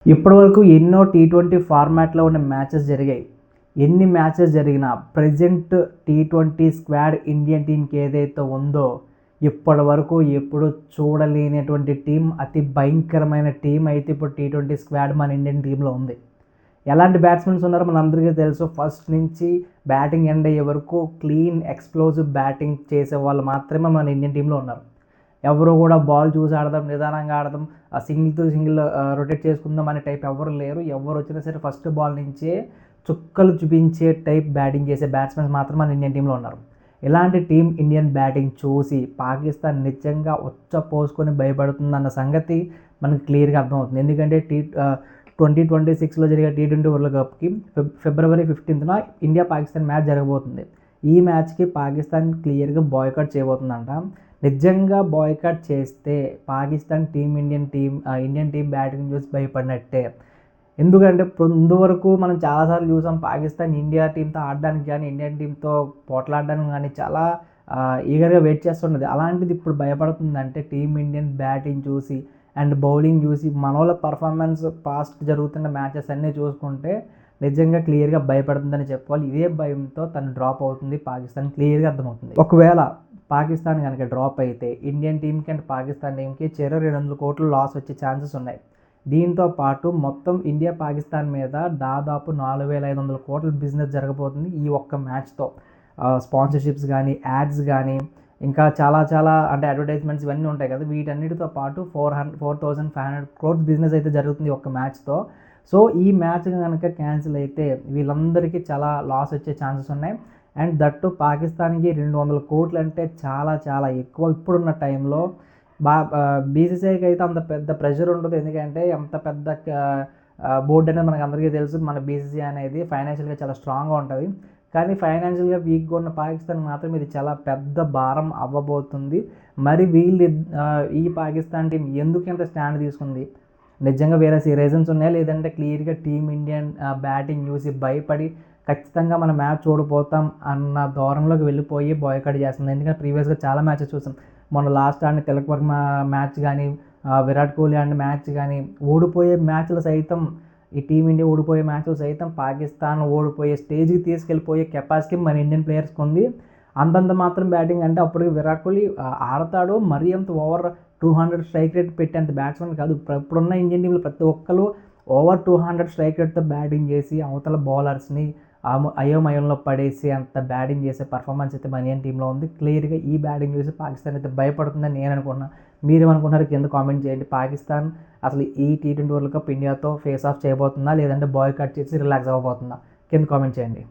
ఇప్పటివరకు ఎన్నో టీ20 ఫార్మాట్లో ఉన్న మ్యాచెస్ జరిగాయి. ఎన్ని మ్యాచెస్ జరిగినా ప్రెజెంట్ టీ20 స్క్వాడ్ ఇండియన్ టీంకి ఏదైతే ఉందో ఇప్పటివరకు ఎప్పుడు చూడలేనటువంటి టీం, అతి భయంకరమైన టీం అయితే ఇప్పుడు టీ20 స్క్వాడ్ మన ఇండియన్ టీంలో ఉంది. ఎలాంటి బ్యాట్స్మెన్స్ ఉన్నారో మనందరికీ తెలుసు. ఫస్ట్ నుంచి బ్యాటింగ్ ఎండ్ అయ్యే వరకు క్లీన్ ఎక్స్ప్లోజివ్ బ్యాటింగ్ చేసే వాళ్ళు మాత్రమే మన ఇండియన్ టీంలో ఉన్నారు. ఎవరు కూడా బాల్ చూసి ఆడదాం, నిదానంగా ఆడదాం, సింగిల్ టు సింగిల్ రొటేట్ చేసుకుందాం అనే టైప్ ఎవరు లేరు. ఎవరు వచ్చినా సరే ఫస్ట్ బాల్ నుంచే చుక్కలు చూపించే టైప్ బ్యాటింగ్ చేసే బ్యాట్స్మెన్స్ మాత్రం మన ఇండియన్ టీంలో ఉన్నారు. ఇలాంటి టీం ఇండియన్ బ్యాటింగ్ చూసి పాకిస్తాన్ నిజంగా పోసుకొని భయపడుతుందన్న సంగతి మనకు క్లియర్గా అర్థమవుతుంది. ఎందుకంటే 2026లో జరిగే టీ20 వరల్డ్ కప్కి ఫిబ్రవరి 15న ఇండియా పాకిస్తాన్ మ్యాచ్ జరగబోతుంది. ఈ మ్యాచ్కి పాకిస్తాన్ క్లియర్గా బాయ్కాట్ చేయబోతుందంట. నిజంగా బాయ్కాట్ చేస్తే పాకిస్తాన్ ఇండియన్ టీం బ్యాటింగ్ చూసి భయపడినట్టే. ఎందుకంటే ముందు వరకు మనం చాలాసార్లు చూసాం పాకిస్తాన్ ఇండియా టీంతో ఆడడానికి కానీ, ఇండియన్ టీంతో పోట్లాడడానికి కానీ చాలా ఈగర్గా వెయిట్ చేస్తున్నది. అలాంటిది ఇప్పుడు భయపడుతుందంటే ఇండియన్ బ్యాటింగ్ చూసి అండ్ బౌలింగ్ చూసి మన వాళ్ళ పర్ఫార్మెన్స్ పాస్ట్ జరుగుతున్న మ్యాచెస్ అన్నీ చూసుకుంటే నిజంగా క్లియర్గా భయపడుతుందని చెప్పుకోవాలి. ఇదే భయంతో తను డ్రాప్ అవుతుంది పాకిస్తాన్ క్లియర్గా అర్థమవుతుంది. ఒకవేళ పాకిస్తాన్ కనుక డ్రాప్ అయితే ఇండియన్ టీంకి అండ్ పాకిస్తాన్ టీంకి చెరో 200 కోట్లు లాస్ వచ్చే ఛాన్సెస్ ఉన్నాయి. దీంతో పాటు మొత్తం ఇండియా పాకిస్తాన్ మీద దాదాపు 4500 కోట్ల బిజినెస్ జరగబోతుంది ఈ ఒక్క మ్యాచ్తో. స్పాన్సర్షిప్స్ కానీ, యాడ్స్ కానీ, ఇంకా చాలా అంటే అడ్వర్టైజ్మెంట్స్ ఇవన్నీ ఉంటాయి కదా, వీటన్నిటితో పాటు 4500 క్రోర్స్ బిజినెస్ అయితే జరుగుతుంది ఒక్క మ్యాచ్తో. సో ఈ మ్యాచ్ కనుక క్యాన్సిల్ అయితే వీళ్ళందరికీ చాలా లాస్ వచ్చే ఛాన్సెస్ ఉన్నాయి. అండ్ దట్టు పాకిస్తాన్కి 200 కోట్లు అంటే చాలా ఎక్కువ. ఇప్పుడున్న టైంలో బీసీసీఐకి అయితే అంత పెద్ద ప్రెషర్ ఉండదు. ఎందుకంటే ఎంత పెద్ద బోర్డు అనేది మనకు అందరికీ తెలుసు. మన బీసీసీఐ అనేది ఫైనాన్షియల్గా చాలా స్ట్రాంగ్గా ఉంటుంది. కానీ ఫైనాన్షియల్గా వీక్గా ఉన్న పాకిస్తాన్ మాత్రం ఇది చాలా పెద్ద భారం అవ్వబోతుంది. మరి ఈ పాకిస్తాన్ టీం ఎందుకు ఇంత స్టాండ్ తీసుకుంది? నిజంగా వేరే రీజన్స్ ఉన్నాయా, లేదంటే క్లియర్గా ఇండియన్ బ్యాటింగ్ చూసి భయపడి ఖచ్చితంగా మన మ్యాచ్ ఓడిపోతాం అన్న ధోరణిలోకి వెళ్ళిపోయి బాయ్కాట్ చేస్తుంది? ఎందుకంటే ప్రీవియస్గా చాలా మ్యాచెస్ చూసాం. మొన్న లాస్ట్ ఆడిన తిలక్ వర్మ మ్యాచ్ కానీ, విరాట్ కోహ్లీ ఆడిన మ్యాచ్ కానీ, ఓడిపోయే మ్యాచ్లు సైతం ఈ ఇండియా ఓడిపోయే మ్యాచ్లు సైతం పాకిస్తాన్ ఓడిపోయే స్టేజ్కి తీసుకెళ్ళిపోయే కెపాసిటీ మన ఇండియన్ ప్లేయర్స్కి ఉంది. అంతంత మాత్రం బ్యాటింగ్ అంటే అప్పటికి విరాట్ కోహ్లీ ఆడతాడు, మరీ అంత ఓవర్ 200 స్ట్రైక్ రేట్ పెట్టేంత బ్యాట్స్మెన్ కాదు. ఇప్పుడున్న ఇండియన్ టీంలో ప్రతి ఒక్కరు ఓవర్ 200 స్ట్రైక్ రేట్తో బ్యాటింగ్ చేసి అవతల బౌలర్స్ని అయోమయంలో పడేసి అంత బ్యాటింగ్ చేసే పర్ఫార్మెన్స్ అయితే మన ఇండియన్ టీంలో ఉంది. క్లియర్గా ఈ బ్యాటింగ్ చూసి పాకిస్తాన్ అయితే భయపడుతుందని నేను అనుకుంటున్నాను. మీరేమనుకుంటున్నారు కింద కామెంట్ చేయండి. పాకిస్తాన్ అసలు ఈ టీ20 వరల్డ్ కప్ ఇండియాతో ఫేస్ ఆఫ్ చేయబోతుందా, లేదంటే బాయ్కాట్ చేసి రిలాక్స్ అవ్వబోతుందా? కింద కామెంట్ చేయండి.